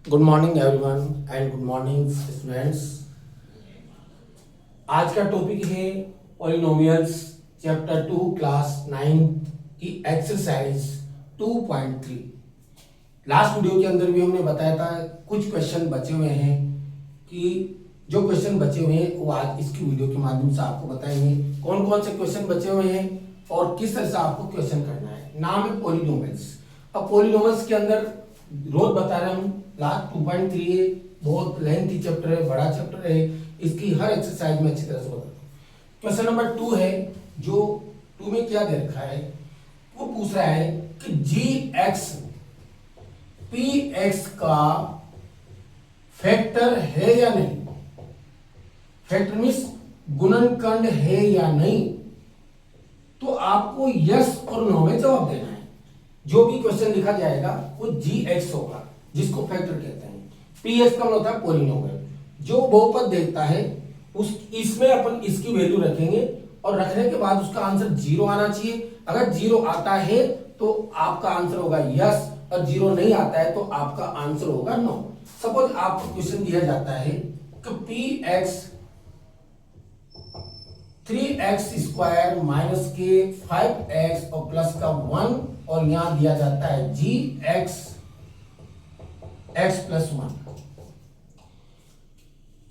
Good morning everyone and good morning students. आज का topic है पॉलिनोमियल्स चैप्टर 2 क्लास 9 की एक्सरसाइज 2.3। लास्ट वीडियो के अंदर भी हमने बताया था कुछ क्वेश्चन बचे हुए हैं कि जो क्वेश्चन बचे हुए हैं वो आज इसकी वीडियो के माध्यम से आपको बताएंगे कौन कौन से क्वेश्चन बचे हुए हैं और किस तरह से आपको क्वेश्चन करना है। नाम है पॉलिनोमियल्स। अब पॉलिनोमियल्स के अंदर रोज बता रहे हम क्लास 2.3 है, बहुत लेंथी चैप्टर है, बड़ा चैप्टर है, इसकी हर एक्सरसाइज में अच्छी तरह से बताता हूँ। क्वेश्चन नंबर 2 है, जो 2 में क्या दे रखा है, वो पूछ रहा है कि जी एक्स पी एक्स का फैक्टर है या नहीं। फैक्टर मीन्स गुणनखंड है या नहीं, तो आपको यस और नो में जवाब देना है। जो भी क्वेश्चन लिखा जाएगा वो जी एक्स होगा, जिसको फैक्टर कहते हैं। पी एक्स का मतलब होता है पॉलिनोमियल। जो बहुपद देखता है उस इसमें अपन इसकी वैल्यू रखेंगे और रखने के बाद उसका आंसर 0 आना चाहिए। अगर 0 आता है तो आपका आंसर होगा यस, और 0 नहीं आता है तो आपका आंसर होगा नो। सपोज आपको क्वेश्चन दिया जाता है कि P x 3x square minus के 5x और प्लस का 1, और यहां दिया जाता है जी एक्स एक्स प्लस 1।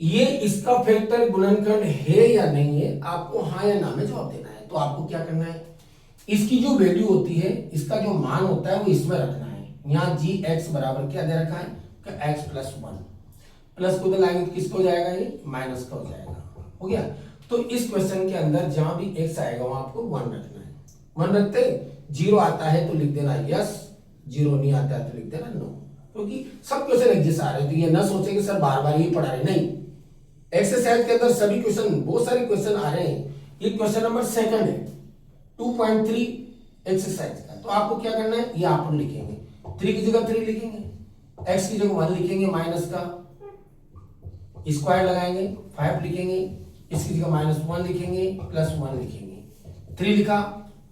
ये इसका फैक्टर गुणनखंड है या नहीं है, आपको हाँ या ना में जवाब देना है। तो आपको क्या करना है, इसकी जो वैल्यू होती है, इसका जो मान होता है वो इसमें रखना है। यहां जी एक्स बराबर क्या दे रखा है कि एक्स प्लस 1, प्लस को लाएंगे तो किसको हो जाएगा, ये माइनस का हो जाएगा। हो गया। तो इस क्वेश्चन के अंदर जहां भी एक्स आएगा वहां आपको 1 रखना है। 1 रखते 0 आता है तो लिख देना यस, 0 नहीं आता है तो लिख देना नो। क्योंकि सब क्वेश्चन एक जैसे आ रहे हैं, तो ये ना सोचे कि सर बार बार ये पढ़ा रहे, नहीं। एक्सरसाइज के अंदर सभी क्वेश्चन, बहुत सारे क्वेश्चन आ रहे हैं। ये क्वेश्चन नंबर 2 है 2.3 एक्सरसाइज का। तो आपको क्या करना है, ये आप लिखेंगे 3 की जगह 3 लिखेंगे, एक्स की जगह 1 लिखेंगे, माइनस का स्क्वायर लगाएंगे, 5 लिखेंगे, इसकी जगह -1 लिखेंगे, प्लस 1 लिखेंगे। 3 लिखा,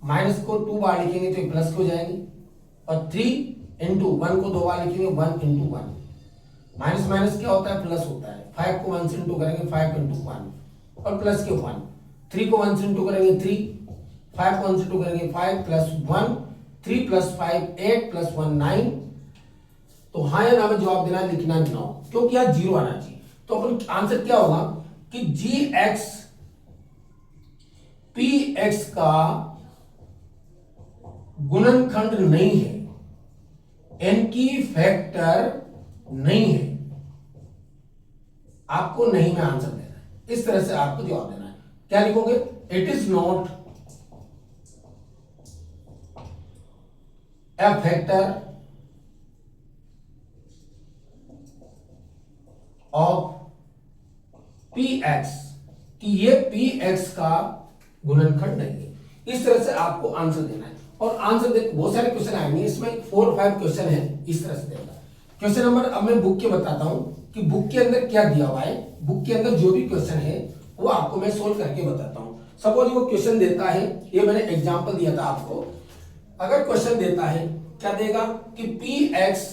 माइनस को 2 बार लिखेंगे तो प्लस हो जाएंगे, और 3 इंटू 1 को 2 बार लिखेंगे, 1 इंटू 1। माइनस माइनस क्या होता है, प्लस होता है। 5 को 1 से इंटू करेंगे, 5 इंटू 1 और प्लस के 1। 3 को 1 से इंटू करेंगे 3, 5 को 1 से इंटू करेंगे 5 प्लस 1, 3 प्लस 5 8 प्लस 1 9। तो हाँ या ना में जवाब देना, लिखना 9, क्योंकि यहाँ 0 आना चाहिए। तो अपन आंसर क्या होगा कि जी एक्स पी एक्स का गुणनखंड नहीं है, इनकी फैक्टर नहीं है। आपको नहीं में आंसर देना है, इस तरह से आपको जवाब देना है। क्या लिखोगे, it is not a factor of P x, कि ये पी एक्स का गुणनखंड नहीं है। इस तरह से आपको आंसर देना है। और आंसर देखो बहुत सारे क्वेश्चन आएंगे, इसमें 4-5 क्वेश्चन है, इस तरह से देगा। क्वेश्चन नंबर अब मैं बुक के बताता हूं कि बुक के अंदर क्या दिया हुआ है। बुक के अंदर जो भी क्वेश्चन है वो आपको मैं सोल्व करके बताता हूं। सपोज वो क्वेश्चन देता है, ये मैंने एग्जाम्पल दिया था आपको। अगर क्वेश्चन देता है, क्या देगा कि P x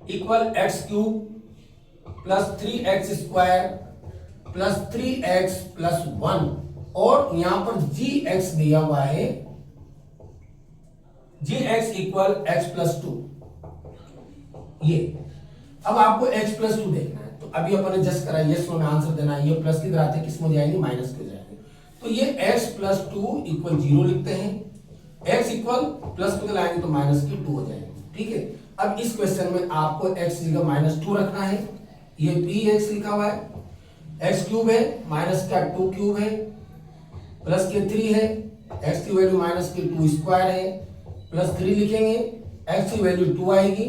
equal x cube plus 3x square plus 3x plus 1, और यहां पर जी एक्स दिया हुआ है, जी एक्स इक्वल एक्स प्लस 2। ये अब आपको x प्लस 2 देखना है, तो अभी अपन ने जस्ट करा, यस नो में आंसर देना है। ये प्लस की तरह आते किस में जाएंगे, माइनस के जाएंगे। तो ये x प्लस 2 इक्वल 0 लिखते हैं, x इक्वल प्लस को लाएंगे तो माइनस की 2 हो जाएंगे। ठीक है। अब इस क्वेश्चन में आपको x की जगह -2 रखना है। ये पी एक्स लिखा हुआ है, एक्स क्यूब है, माइनस का 2 क्यूब है, प्लस के 3 है, एक्स की वैल्यू माइनस के 2 स्क्वायर है, प्लस 3 लिखेंगे, एक्स की वैल्यू 2 आएगी,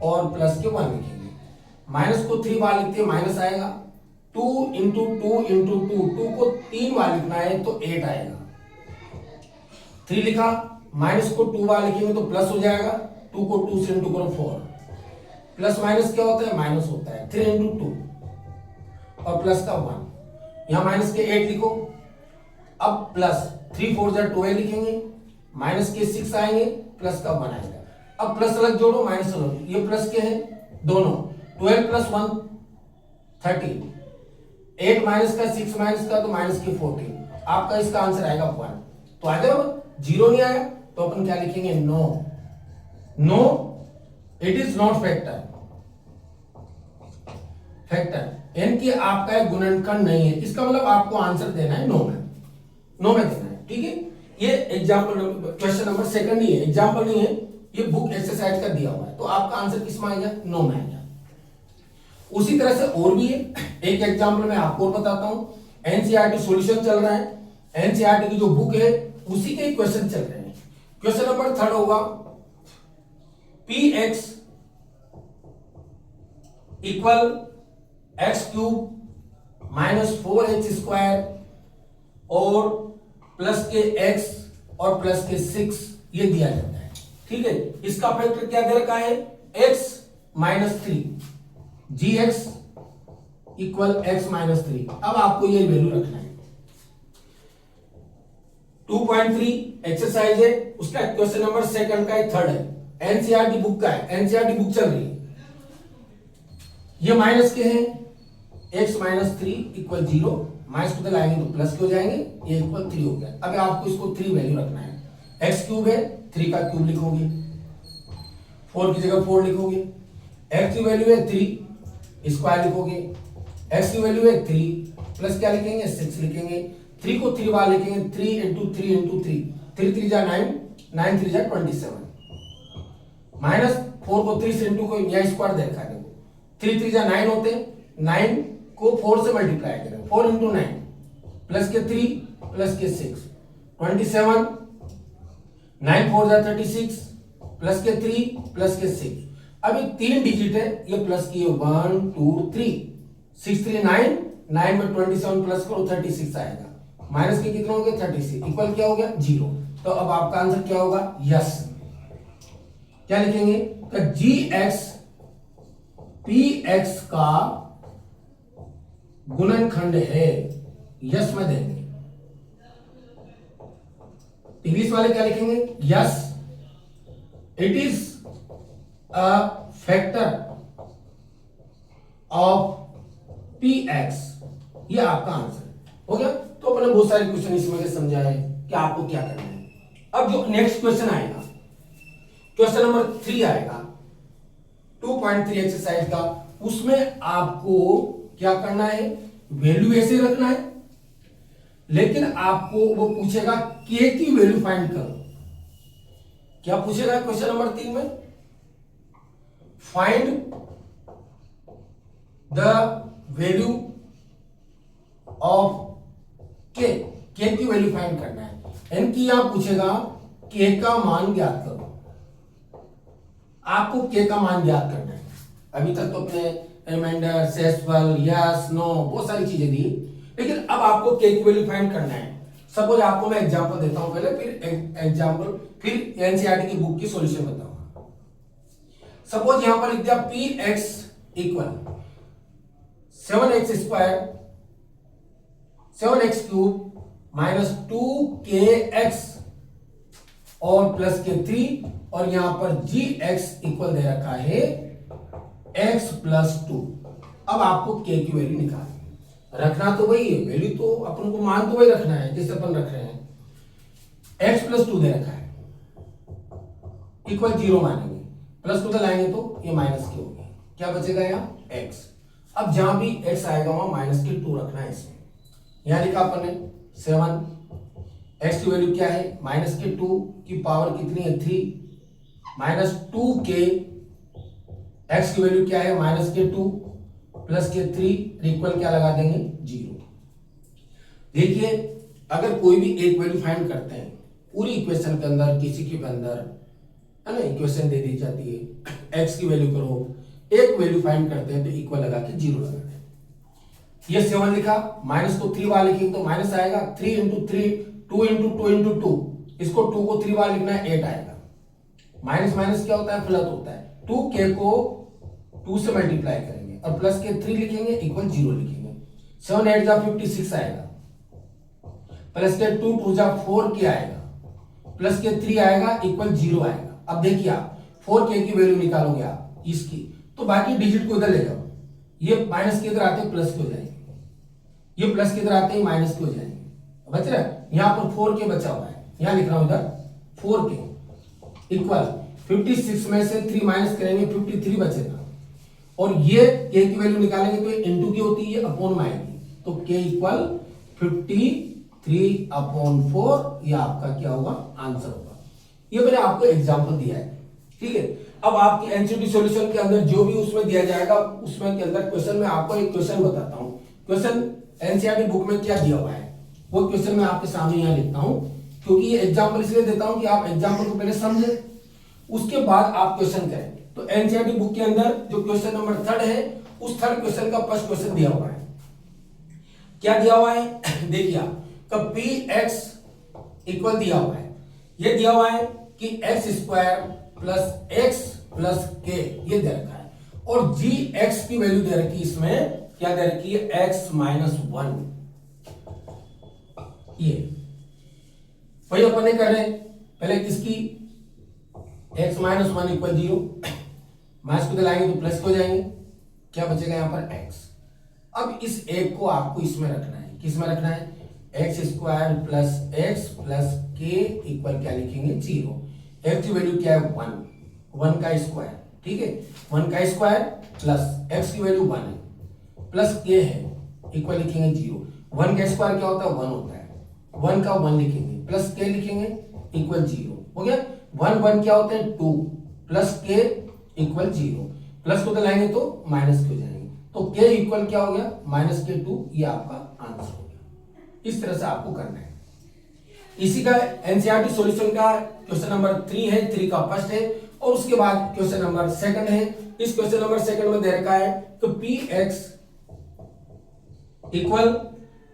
और प्लस के 1 लिखेंगे। माइनस को 3 बार लिखते हैं, माइनस आएगा। 2 इंटू 2 इंटू 2, 2 को 3 बार लिखना है तो 8 आएगा। 3 लिखा, माइनस को 2 बार लिखेंगे तो प्लस हो जाएगा। 2 को 2 से इंटू करो 4, प्लस माइनस क्या होता है, माइनस होता है। 3 इंटू 2 और प्लस का 1, यहां माइनस के 8 लिखो। अब प्लस 3 4 जा 12 लिखेंगे, माइनस के 6 आएंगे, प्लस का 1 आएगा। अब प्लस अलग जोड़ो माइनस अलग, ये प्लस के हैं दोनों, 12 प्लस 1 13, 8 माइनस का 6 माइनस का तो माइनस के 14, आपका इसका आंसर आएगा 1। तो आ जाओ, 0 नहीं आया तो अपन क्या लिखेंगे, no, no it is not factor, factor यानी कि आपका एक गुणनखंड नहीं है, इसका मतलब आपको आंसर देना है नो में, नो में देना है, ठीक है। ये एग्जांपल क्वेश्चन नंबर सेकंड ही है, एग्जांपल नहीं है, ये बुक एक्सरसाइज का दिया हुआ है, तो आपका आंसर किस में आएगा, नो में आएगा। उसी तरह से और भी है, एक एग्जांपल मैं आपको और बताता हूं, एनसीईआरटी सॉल्यूशन चल रहा है, एनसीईआरटी की जो बुक है उसी के क्वेश्चन चल रहे हैं। क्वेश्चन नंबर 3 होगा, px equal x cube minus 4h square और प्लस के x और प्लस के 6 ये दिया जाता है, ठीक है। इसका फैक्टर क्या दे रखा है, x minus 3, gx equal x minus 3। अब आपको ये वैल्यू रखना है। 2.3 एक्सरसाइज है, उसका क्वेश्चन नंबर सेकंड का है, थर्ड है, एनसीईआरटी बुक का है, एनसीईआरटी बुक चल रही है। ये माइनस के हैं, x माइनस 3 इक्वल 0, माइनस को लगाएंगे तो प्लस के हो जाएंगे, ये इक्वल 3 हो गया। अब आपको इसको 3 वैल्यू रखना है, x क्यूब है, 3 का क्यूब लिखोगे, 4 की जगह 4 लिखोगे, x की वैल्यू है 3 स्क्वायर लिखोगे, x की वैल्यू है 3 प्लस क्या लिखेंगे, 6 लिखेंगे, 3 को 3 बार लिखेंगे, 3 इंटू 3 इंटू 3, 3 3 जा 9, 9 3 जा 27, माइनस 4 को 3 से इंटू को यहाँ स्क्वायर देखा है, 3 3 जा 9 होते, 9 को 4 से मल्टीप्लाई करें, 4 इंटू 9 प्लस के 3 प्लस के 6, 27, 9 4 जा 36 प्लस के 3 प्लस के 6। अब ये 3 डिजिट है, ये प्लस की 1 2 3, 6 3 9, 9 में 27 प्लस करो 36 आएगा, माइनस के कितना हो गया 36, इक्वल क्या हो गया 0। तो अब आपका आंसर क्या होगा, यस। क्या लिखेंगे, जी एक्स पी एक्स का गुणनखंड है, यस में देंगे। इंग्लिश वाले क्या लिखेंगे, yes it is a factor of P x, ये आपका आंसर हो गया। तो अपने बहुत सारे क्वेश्चन इसमें से समझा है कि आपको क्या करना है। अब जो नेक्स्ट क्वेश्चन आएगा, क्वेश्चन नंबर 3 आएगा 2.3 एक्सरसाइज का, उसमें आपको क्या करना है, वैल्यू ऐसे रखना है, लेकिन आपको वो पूछेगा के की वैल्यू फाइंड करो। क्या पूछेगा क्वेश्चन नंबर 3 में, फाइंड द वैल्यू ऑफ के की वैल्यू फाइंड करना है, यानी कि यहां पूछेगा के का मान ज्ञात करो। आपको के का मान ज्ञात करना है। अभी तक तो अपने रिमाइंडर, सेसफल, यस, नो बहुत सारी चीजें दी, लेकिन अब आपको के की वैल्यू फाइंड करना है। सपोज आपको मैं एग्जांपल देता हूं पहले, फिर एग्जांपल, फिर एनसीईआरटी की बुक की सॉल्यूशन बताऊंगा। सपोज यहां पर लिख दिया P x equal 7x square 7x cube minus 2kx और प्लस के 3, और यहां पर जी एक्स इक्वल दे रखा है x प्लस 2। अब आपको k की वैल्यू निकालनी, रखना तो वही है, वैल्यू तो अपन को मान तो वही रखना है जैसे अपन रख रहे हैं। x प्लस 2 दे रखा है, इक्वल 0 मानेंगे, प्लस 2 लाएंगे तो ये माइनस के हो गया, क्या बचेगा यहाँ x। अब जहां भी x आएगा वहां माइनस के 2 रखना है इसमें। यहां लिखा अपन ने 7, x की वैल्यू क्या है, माइनस के 2 की पावर कितनी है 3, माइनस 2k, x की वैल्यू क्या है माइनस के 2 प्लस के 3, इक्वल क्या लगा देंगे 0। देखिए अगर कोई भी एक वैल्यू फाइंड करते हैं, पूरी इक्वेशन के अंदर किसी के अंदर है ना, इक्वेशन दे दी जाती है, x की वैल्यू करो, एक वैल्यू फाइंड करते हैं तो इक्वल लगा के 0 लगा दें। ये 7 लिखा, माइनस को 3 बार लिखेंगे तो माइनस आएगा, 3 इंटू 3 2 इंटू 2 इंटू 2, इसको 2 को 3 बार लिखना है 8 आएगा। माइनस माइनस क्या होता है, प्लस होता है, 2k को 2 से मल्टीप्लाई करेंगे और प्लस के 3 लिखेंगे, इक्वल 0 लिखेंगे, 7 8 जा 56 आएगा, प्लस के 2 2 जा 4 के आएगा, प्लस के 3 आएगा, इक्वल 0 आएगा। अब देखिए आप 4k की वैल्यू निकालोगे आप इसकी, तो बाकी डिजिट को इधर ले जाओ, ये माइनस के इधर आते हैं प्लस के हो जाएंगे, ये प्लस के इधर आते हैं माइनस के हो जाएंगे, बच रहा है यहां पर 4k बचा हुआ है, यहां लिख रहा हूं इधर 4k इक्वल 56 में से 3 माइनस करेंगे 53 बचेगा, और ये k की वैल्यू निकालेंगे तो ये इनटू की होती है, अपॉन में आएगी, तो k इक्वल 53/4, ये आपका क्या होगा आंसर होगा। ये मैंने आपको एग्जांपल दिया है, ठीक है। अब आपकी एनसीटी सॉल्यूशन के अंदर जो भी उसमें दिया जाएगा, उसमें के अंदर क्वेश्चन में आपको एक क्वेश्चन बताता हूं, क्वेश्चन एनसीईआरटी बुक में क्या दिया हुआ है वो क्वेश्चन मैं आपके सामने यहां लिखता हूं, क्योंकि ये एग्जांपल इसलिए देता हूं कि आप एग्जांपल को पहले समझें, उसके बाद आप क्वेश्चन करें। तो एनसीईआरटी बुक के अंदर जो क्वेश्चन नंबर 3 है, उस 3rd क्वेश्चन का फर्स्ट क्वेश्चन दिया हुआ है। क्या दिया हुआ है देखिए आपका पी एक्स इक्वल दिया हुआ है, ये दिया हुआ है कि x square plus x plus के, ये दे रखा है, और जी एक्स की वैल्यू दे रखी है, इसमें क्या दे रखी है एक्स माइनस 1, ये वही अपन ने कर रहे हैं पहले किसकी x माइनस 1 इक्वल 0, माइनस को लाएंगे तो प्लस हो जाएंगे, क्या बचेगा यहां पर x। अब इस एक को आपको इसमें रखना है, किस में रखना है x square plus x plus के इक्वल क्या लिखेंगे 0, एक्स की वैल्यू क्या है 1 का स्क्वायर, ठीक है 1 का स्क्वायर प्लस एक्स की वैल्यू 1 है प्लस के है इक्वल लिखेंगे 0, 1 का स्क्वायर क्या होता है 1 होता है, 1 का 1 लिखेंगे प्लस के लिखेंगे इक्वल 0, हो गया 1 1 क्या होता है 2 प्लस के इक्वल 0, प्लस को लाएंगे तो माइनस के हो जाएंगे, तो के इक्वल क्या हो गया माइनस के 2, ये आपका आंसर हो गया। इस तरह से आपको करना है। इसी का एनसीईआरटी सॉल्यूशन का क्वेश्चन नंबर 3 है, 3 का फर्स्ट है, और उसके बाद क्वेश्चन नंबर 2 है। इस क्वेश्चन नंबर 2 में दे रखा है तो P x equal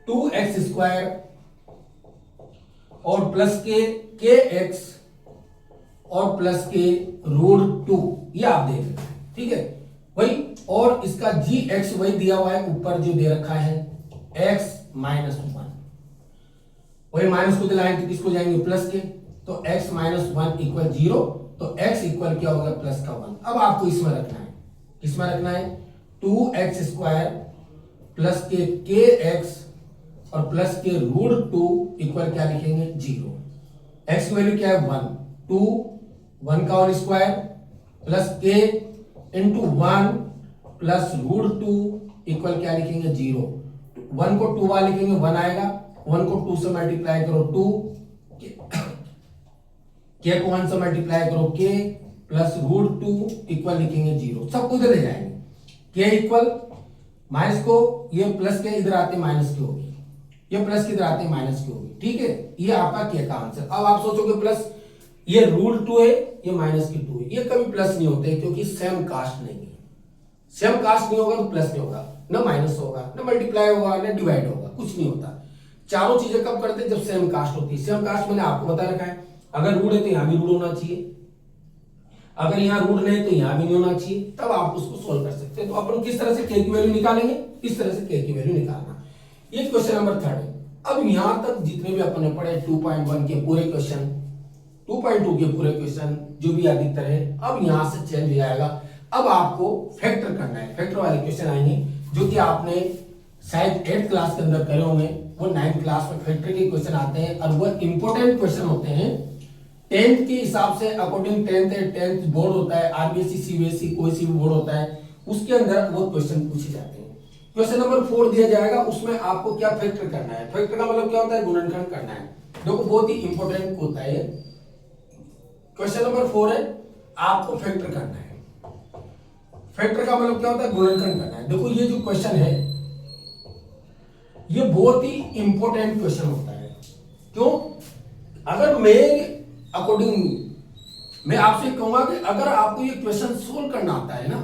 2x square और प्लस के एक्स और प्लस के रूट 2, ये आप देख रहे हैं, ठीक है वही, और इसका जी एक्स वही दिया हुआ है ऊपर जो दे रखा है x माइनस 1, वही माइनस को दिलाएंगे तो किसको जाएंगे प्लस के, तो x माइनस 1 इक्वल 0, तो x इक्वल क्या होगा प्लस का 1। अब आपको इसमें रखना है, किसमें रखना है 2x स्क्वायर प्लस के एक्स और प्लस के रूट 2 इक्वल क्या लिखेंगे 0, x की वैल्यू क्या है 1, 2 1 का और स्क्वायर प्लस के इंटू 1 प्लस रूट 2 इक्वल क्या लिखेंगे 0, 1 को 2 बार लिखेंगे 1 आएगा, 1 को 2 से मल्टीप्लाई करो 2, के को 1 से मल्टीप्लाई करो के प्लस रूट 2 इक्वल लिखेंगे 0, सब उधर ले जाएंगे, के इक्वल माइनस को ये प्लस के इधर आते माइनस की होगी, ये प्लस की इधर आते माइनस की होगी, ठीक है ये आपका के का आंसर। अब आप सोचोगे प्लस ये रूट 2 है ये माइनस की 2 है, ये कभी प्लस नहीं होते क्योंकि सेम कास्ट नहीं है, सेम कास्ट नहीं होगा तो प्लस नहीं होगा, ना माइनस होगा ना मल्टीप्लाई होगा ना डिवाइड होगा, कुछ नहीं होता। चारों चीजें कब करते हैं जब सेम कास्ट होती है। सेम कास्ट मैंने आपको बता रखा है, अगर रूट है तो यहां भी रूट होना चाहिए, अगर यहाँ रूट नहीं तो यहां भी नहीं होना चाहिए, तब आप उसको सोल्व कर सकते हैं। तो अपन किस तरह से के की वैल्यू निकालेंगे, इस तरह से के की वैल्यू निकालना। ये क्वेश्चन नंबर 3 है। अब यहां तक जितने भी अपन ने पढ़े 2.1 के पूरे क्वेश्चन, 2.2 के पूरे क्वेश्चन जो भी अधिकतर है, अब यहां से चेंज हो जाएगा। अब आपको फैक्टर करना है, फैक्टर वाले क्वेश्चन आएंगे जो कि आपने शायद 8th क्लास के अंदर करे होंगे, वो 9th क्लास में फैक्टर के क्वेश्चन आते हैं और वो इंपॉर्टेंट क्वेश्चन होते हैं 10th के हिसाब से, अकॉर्डिंग 10th बोर्ड होता है, आरबीएसई सीबीएसई कोई सी भी बोर्ड होता है, उसके अंदर वो क्वेश्चन पूछे जाते हैं। क्वेश्चन नंबर 4 दिया जाएगा, उसमें आपको क्या फैक्टर करना है। फैक्टर का मतलब क्या होता है, गुणनखंड करना है। देखो बहुत ही इंपॉर्टेंट होता है ये। क्वेश्चन नंबर 4 है, आपको फैक्टर करना है। फैक्टर का मतलब क्या होता है, गुणनखंड करना है। देखो ये जो क्वेश्चन है ये बहुत ही इंपॉर्टेंट क्वेश्चन होता है। क्यों? अगर मैं आपसे कहूंगा कि अगर आपको ये क्वेश्चन सोल्व करना आता है ना,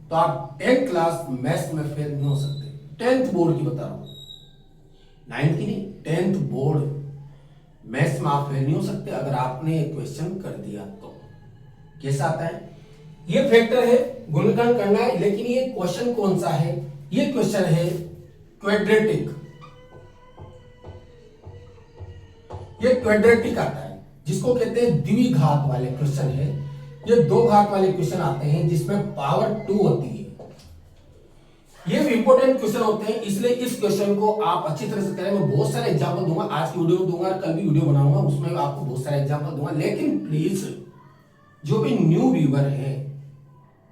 तो आप 10th क्लास मैथ्स में फेल नहीं हो सकते। 10th बोर्ड की बता रहा हूं, 9th की नहीं, 10th बोर्ड मैथ्स में आप फेल नहीं हो सकते अगर आपने ये क्वेश्चन कर दिया तो। कैसा आता है ये फैक्टर है, गुणनखंड करना है। लेकिन ये क्वेश्चन कौन सा है, ये क्वेश्चन है क्वाड्रेटिक। ये क्वाड्रेटिक आता है, जिसको कहते हैं द्विघात वाले क्वेश्चन है। ये दो घात वाले क्वेश्चन आते हैं जिसमें पावर 2 होती है। ये भी इंपॉर्टेंट क्वेश्चन होते हैं, इसलिए इस क्वेश्चन को आप अच्छी तरह से करें। मैं बहुत सारे एग्जांपल दूंगा, आज की वीडियो में दूंगा, कल भी वीडियो बनाऊंगा, उसमें आपको बहुत सारे एग्जांपल दूंगा। लेकिन प्लीज जो भी न्यू व्यूअर है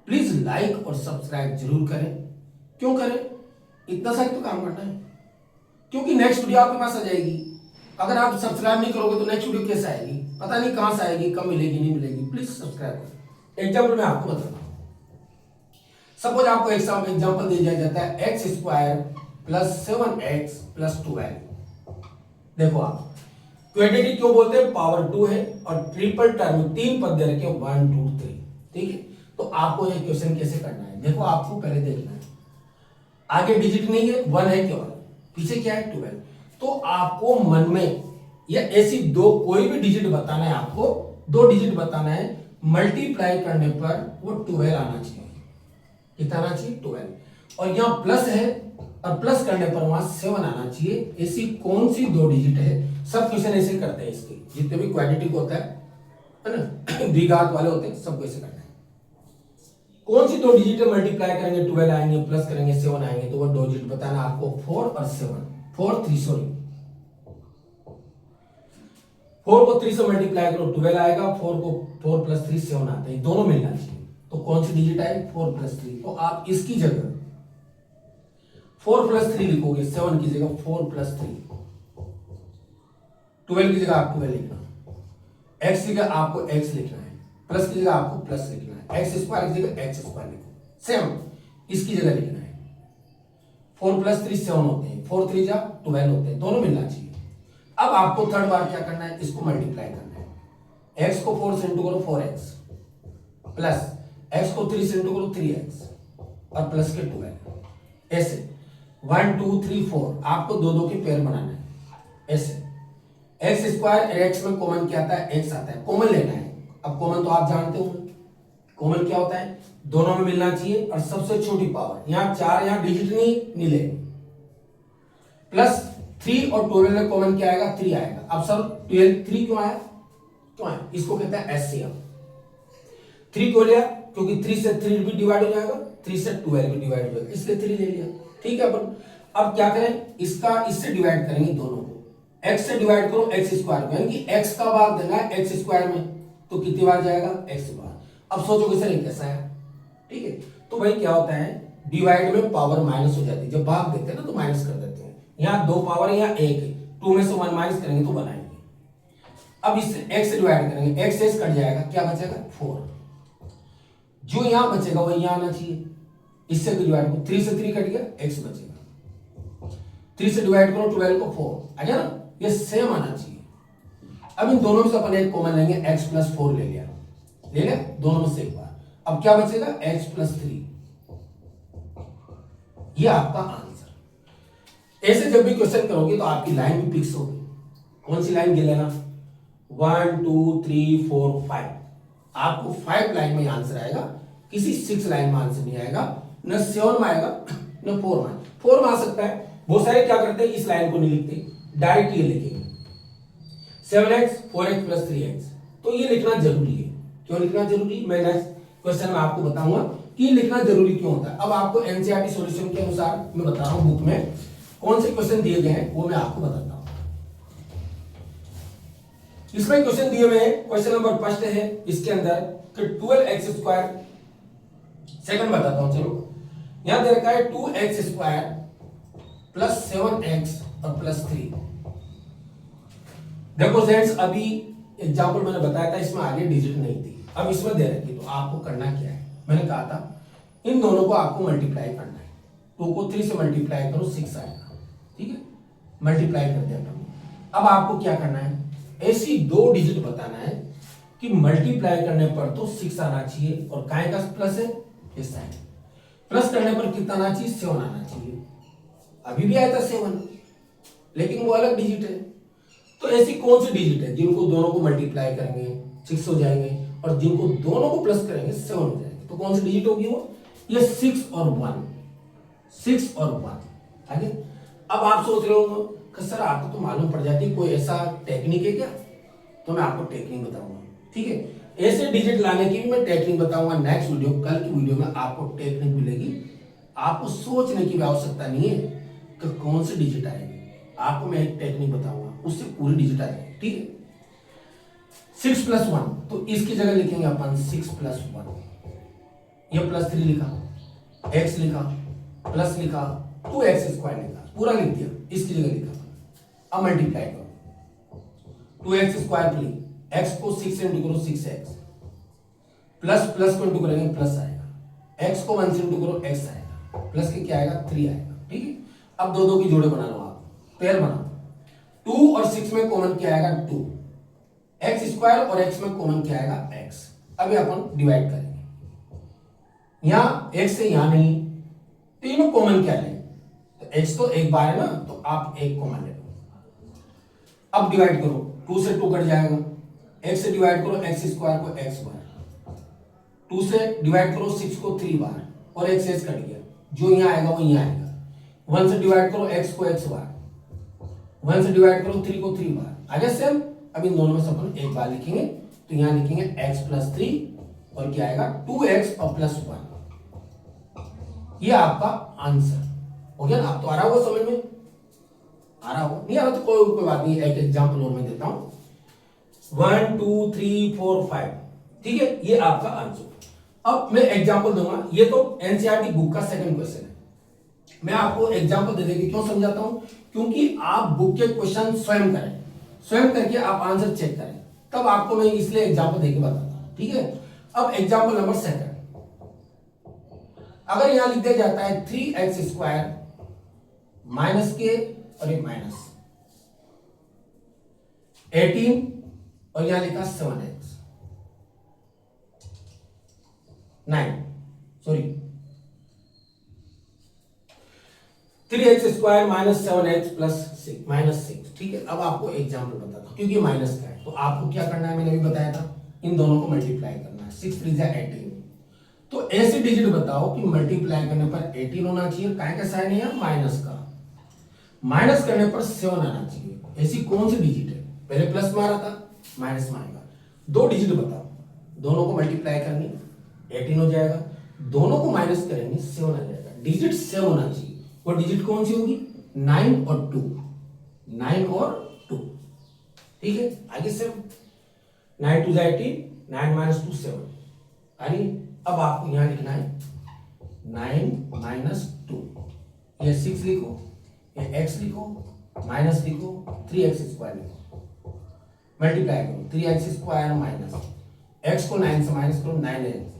प्लीज लाइक और सब्सक्राइब जरूर करें। क्यों करें? इतना सा तो काम करना है, क्योंकि नेक्स्ट वीडियो आपके पास आ जाएगी। अगर आप सब्सक्राइब नहीं करोगे तो नेक्स्ट वीडियो कैसे आएगी? पता नहीं कहां से आएगी, कब मिलेगी, नहीं मिलेगी। प्लीज सब्सक्राइब करें। एग्जाम्पल मैं आपको बताता हूं। सपोज आपको एग्जाम्पल दिया जाता है x square plus 7x plus 12। देखो आप क्वाड्रेटिक क्यों बोलते हैं? पावर 2 है और ट्रिपल टर्म 3 पद दे रखे 1 2 3। ठीक है, तो आपको ये क्वेश्चन कैसे करना है? देखो आपको पहले देखना है, आगे डिजिट नहीं है, 1 है केवल, पीछे क्या है 12। तो आपको मन में या ऐसी दो कोई भी डिजिट बताना है, आपको दो डिजिट बताना है, मल्टीप्लाई करने पर वो 12 आना चाहिए। कितना आना चाहिए? 12। और यहां प्लस है और प्लस करने पर वहां 7 आना चाहिए। ऐसी कौन सी दो डिजिट है? सब क्वेश्चन ऐसे करते हैं, इसके जितने भी क्वाड्रेटिक होता है ना, द्विघात वाले होते हैं, सबको ऐसे करना है। कौन सी दो डिजिट मल्टीप्लाई करेंगे 12 आएंगे, प्लस करेंगे 7 आएंगे, तो वो दो डिजिट बताना आपको 4 और 7। 4 को 3 से मल्टीप्लाई करो 12 आएगा, 4 को 4 प्लस 3 7 आता है, दोनों मिलना चाहिए। तो कौन सी डिजिट आए? 4 प्लस 3। तो आप इसकी जगह 4 प्लस 3 लिखोगे, 7 की जगह 4 प्लस 3, 12 की जगह आप 12 लिखना, x की जगह आपको x लिखना है, प्लस की जगह आपको प्लस लिखना है, एक्स स्क्वायर की जगह एक्स स्क्वायर लिखो। सेम इसकी जगह लिखना है, 4 प्लस 3 7 होते हैं, 4 3 जा 12 होते हैं, दोनों मिलना चाहिए। अब आपको थर्ड बार क्या करना है? इसको मल्टीप्लाई करना है। x को 4 से इंटू करो 4x, प्लस x को 3 से इंटू करो 3x और प्लस के 12। ऐसे 1 2 3 4 आपको दो दो के पेयर बनाना है। ऐसे एक्स स्क्वायर एक्स में कॉमन क्या आता है? एक्स आता है, कॉमन लेना है। अब कॉमन तो आप जानते हो, कॉमन क्या होता है? दोनों में मिलना चाहिए और सबसे छोटी पावर। यहां 4 यहां डिजिट नहीं मिले, प्लस 3 और 12 में कॉमन क्या आएगा? 3 आएगा। अब सर 12 3 क्यों आया? क्यों आया? इसको कहते हैं एचसीएफ। 3 क्यों लिया? क्योंकि 3 से 3 भी डिवाइड हो जाएगा, 3 से 12 भी डिवाइड हो जाएगा, इसलिए 3 ले लिया। ठीक है, अपन अब क्या करें? इसका इससे डिवाइड करेंगे दोनों को। x से डिवाइड करो x स्क्वायर को, यानी कि x का भाग देना है x स्क्वायर में, तो कितनी बार जाएगा? x बार। अब सोचोगे सर ये कैसा है? ठीक है, तो भाई क्या होता है, डिवाइड में पावर माइनस हो जाती है। जब भाग देते हैं ना तो माइनस कर देते हैं। यहाँ 2 पावर है, यहाँ 1 है, 2 में से 1 माइनस करेंगे तो बनाएंगे। अब इससे x से डिवाइड करेंगे, x से कट जाएगा, क्या बचेगा? 4। जो यहां बचेगा वही यहां आना चाहिए। इससे डिवाइड करो, 3 से 3 कट गया, x बचेगा। 3 से डिवाइड करो 12 को 4 आ गया ना, ये सेम आना चाहिए। अब इन दोनों में से अपन एक कॉमन लेंगे, x प्लस 4 ले लिया, दोनों में से एक बार। अब क्या बचेगा? x plus 3। ये आपका आंसर। ऐसे जब भी क्वेश्चन करोगे तो आपकी लाइन भी फिक्स होगी। कौन सी लाइन गिन लेना? 1 2 3 4 5। आपको 5 लाइन में आंसर आएगा, किसी 6 लाइन में आंसर नहीं आएगा, न 7 में आएगा न 4 में। 4 में आ सकता है। बहुत सारे क्या करते हैं, इस लाइन को नहीं लिखते, डायरेक्ट ये लिखेंगे 7x 4x प्लस 3x। तो ये लिखना जरूरी है। क्यों लिखना जरूरी? मैं नेक्स्ट क्वेश्चन में आपको बताऊंगा कि लिखना जरूरी क्यों होता है। अब आपको एनसीईआरटी सॉल्यूशन के अनुसार मैं बता रहा हूं, बुक में कौन से क्वेश्चन दिए गए हैं वो मैं आपको बताता हूं। इसमें क्वेश्चन दिए हुए हैं, क्वेश्चन नंबर फर्स्ट है इसके अंदर कि 12x स्क्वायर, सेकंड बताता हूं, चलो यहां दे रखा है 2x स्क्वायर प्लस 7x और प्लस 3। देखो फ्रेंड्स, अभी एग्जांपल मैंने बताया था, इसमें आगे डिजिट नहीं थी, अब इसमें दे रखी, तो आपको करना क्या है? मैंने कहा था इन दोनों को आपको मल्टीप्लाई करना है। 2 को 3 से मल्टीप्लाई करो 6 आएगा। ठीक है, मल्टीप्लाई कर दिया। अब आपको क्या करना है? ऐसी दो डिजिट बताना है कि मल्टीप्लाई करने पर तो 6 आना चाहिए, और काय का प्लस है, इस साइड प्लस करने पर कितना आना चाहिए? 7 आना चाहिए। अभी भी आया था 7, लेकिन वो अलग डिजिट है। तो ऐसी कौन सी डिजिट है जिनको दोनों को मल्टीप्लाई करेंगे 6 हो जाएंगे, और जिनको दोनों को प्लस करेंगे 7 हो जाएंगे? तो कौन सी डिजिट होगी वो? ये 6 और 1, 6 और 1। आगे अब आप सोच रहे हो कि सर आपको तो मालूम पड़ जाती, कोई ऐसा टेक्निक है क्या? तो मैं आपको टेक्निक बताऊंगा। ठीक है, ऐसे डिजिट लाने की भी मैं टेक्निक बताऊंगा नेक्स्ट वीडियो, कल की वीडियो में आपको टेक्निक मिलेगी। आपको सोचने की भी आवश्यकता नहीं है कि कौन सी डिजिट आएगी, आपको मैं एक टेक्निक बताऊंगा, उससे पूरी डिजिट आ जाएगी। ठीक है, 6 + 1, तो इसकी जगह लिखेंगे अपन 6 + 1, ये +3 लिखा, x लिखा, प्लस लिखा, 2x² लिखा, पूरा लिख दिया, इसकी जगह लिखा। अब मल्टीप्लाई करो, 2x² प्ली, x को 6 से इंटू करो 6x, प्लस प्लस को इंटू करेंगे प्लस आएगा, x को 1 से इंटू करो x आएगा, प्लस के क्या आएगा 3 आएगा। ठीक है, अब दो की जोड़े बना लो, आप पेयर बनाओ। 2 और 6 में कॉमन क्या आएगा 2, x² और x में कॉमन क्या आएगा x। अभी अपन डिवाइड करेंगे, यहां x से यहां नहीं, तीनों कॉमन क्या लें, तो x तो एक बार है ना, तो आप एक कॉमन ले लो। अब डिवाइड करो, 2 से 2 कट जाएगा, x से डिवाइड करो x² को x बार, 2 से डिवाइड करो 6 को 3 बार, और x कट गया, जो यहां आएगा वो यहां आएगा। 1 से डिवाइड करो x को x बार, 1 से डिवाइड करो 3 को 3 बार, आ गया सेम। अब इन दोनों में से अपन एक बार लिखेंगे, तो यहां लिखेंगे x + 3 और क्या आएगा 2x और +1। ये आपका आंसर हो गया ना। आप तो आ रहा होगा समझ में, आ रहा होगा, नहीं आ रहा तो कोई बात नहीं, एक एग्जांपल और मैं देता हूं। 1 2 3 4 5, ठीक है, ये आपका आंसर। अब मैं एग्जांपल दूंगा, ये तो एनसीईआरटी बुक का सेकंड क्वेश्चन है, मैं आपको एग्जांपल दे देके क्यों समझाता हूं, क्योंकि आप बुक के क्वेश्चन स्वयं करें, स्वयं करके आप आंसर चेक करें, तब आपको मैं इसलिए एग्जांपल देके बताता हूं। ठीक है, अब एग्जांपल नंबर सेकंड, अगर यहां लिख दिया जाता है 3x² माइनस के और ये माइनस 18 और यहां लिखा 7x 9 sorry 3x² minus 7x plus -6। ठीक है, अब आपको एग्जाम्पल बताता हूं, क्योंकि माइनस का है तो आपको क्या करना है, मैंने भी बताया था, इन दोनों को मल्टीप्लाई करना है। 6 3 18, तो ऐसी डिजिट बताओ कि मल्टीप्लाई करने पर 18 होना चाहिए, काय का साइन है माइनस का, माइनस करने पर 7 आना चाहिए। ऐसी कौन सी डिजिट है, पहले प्लस मारा था माइनस में आएगा। दो डिजिट बताओ, दोनों को मल्टीप्लाई करनी 18 हो जाएगा, दोनों को माइनस करेंगे 7 आ जाएगा। डिजिट 7 होना चाहिए, और डिजिट कौन सी होगी 9 और 2, 9 और 2। ठीक है, आगे 7, 9 2 18, 9 - 2 7 आ रही है। अब आपको यहां लिखना है 9 - 2, ये 6 लिखो, ये x लिखो, माइनस लिखो, 3x² लिखो, मल्टीप्लाई करो 3x² माइनस x को 9 से माइनस करो, 9x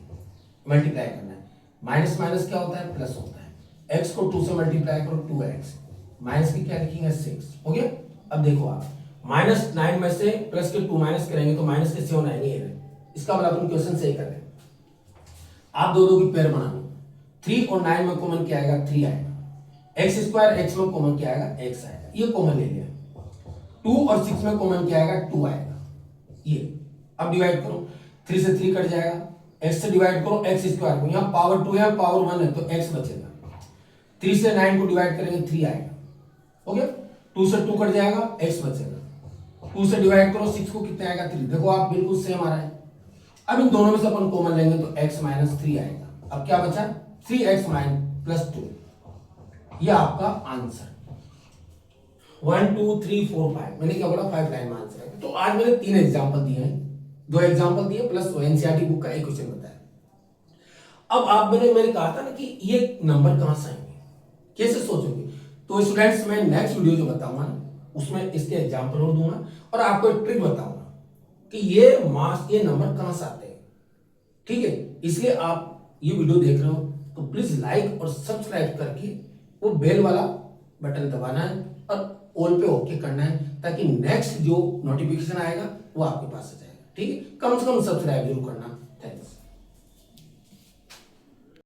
मल्टीप्लाई करना है, माइनस माइनस क्या होता है प्लस होता है, x को 2 से मल्टीप्लाई करो 2x, माइनस की क्या लिखेंगे 6, हो गया। अब देखो आप -9 में से प्लस के 2 माइनस करेंगे तो माइनस के 7 आएंगे, इसका मतलब अपन क्वेश्चन सही कर रहे हैं। आप दो की पेयर बना लो, 3 और 9 में कॉमन क्या आएगा 3 आएगा, x² x में कॉमन क्या आएगा x आएगा, ये कॉमन ले लिया। 2 और 6 में कॉमन क्या आएगा 2 आएगा, ये। अब डिवाइड करो, 3 से 3 कट जाएगा, x से डिवाइड करो x² को, यहां पावर 2 है पावर 1 है तो x बचेगा, 3 से 9 को डिवाइड करेंगे 3 आएगा, हो गया। 2 से 2 कट जाएगा, x बचेगा, 2 से डिवाइड करो 6 को कितना आएगा 3, देखो आप बिल्कुल सेम आ रहा है। अब इन दोनों में से अपन कॉमन लेंगे तो x - 3 आएगा, अब क्या बचा 3x + 2, ये आपका आंसर 1 2 3 4 5, मैंने क्या बोला 5 लाइन में आंसर है। तो आज मैंने 3 एग्जांपल दिए हैं, 2 एग्जांपल दिए प्लस एनसीईआरटी बुक का एक क्वेश्चन बताया। अब आप मैंने कहा था ना कि ये नंबर कहां से आएंगे, कैसे सोचोगे, तो स्टूडेंट्स मैं नेक्स्ट वीडियो जो बताऊंगा ना उसमें इसके एग्जांपल और दूंगा, और आपको एक ट्रिक बताऊंगा कि ये मास ये नंबर कहां से आते हैं। ठीक है, इसलिए आप ये वीडियो देख रहे हो तो प्लीज लाइक और सब्सक्राइब करके वो बेल वाला बटन दबाना है और ऑल पे ओके करना है, ताकि नेक्स्ट जो नोटिफिकेशन आएगा वो आपके पास आ जाएगा। ठीक है, कम से कम सब्सक्राइब जरूर करना।